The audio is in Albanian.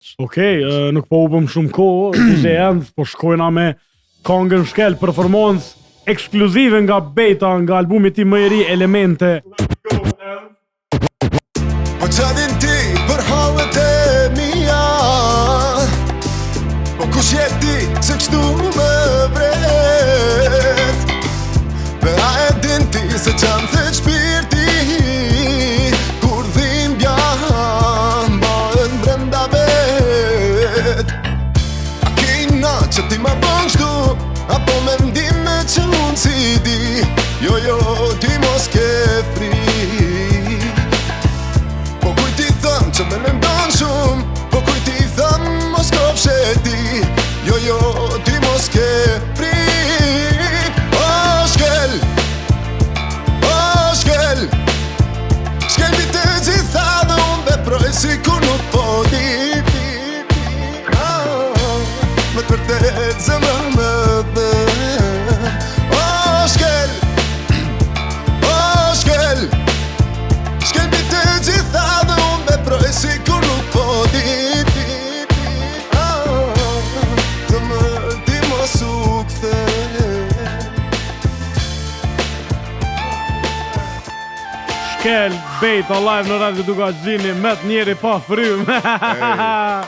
Okej, nuk po u bëm shumë kohë, DJ Envy, po shkojna me këngën Shkel, performancë ekskluzive nga Beta, nga albumi ti më i ri Elemente. Po qa din ti për halët e mija, po kush je ti se kështu më vret, dhe a e din ti se qam thët shpirti, kur dhimbja mbarën brenda vet. A kejna që ti ma bën kështu, apo mendime që unë si di, jo ti mos ke fri. Që me mendon shumë, po kuj ti thëm mos kopshe ti, jo ti mos ke fri. O shkel, shkel mi të gjitha dhe unë veproj si kur nuk po di. Me të vërtet zemra më dhe. O shkel, shkel mi të gjitha dhe unë veproj si kur nuk po di. Të më ti mos u kthe. Shkel, Beta, live në Radio Duka Gjini, met njeri pa frym.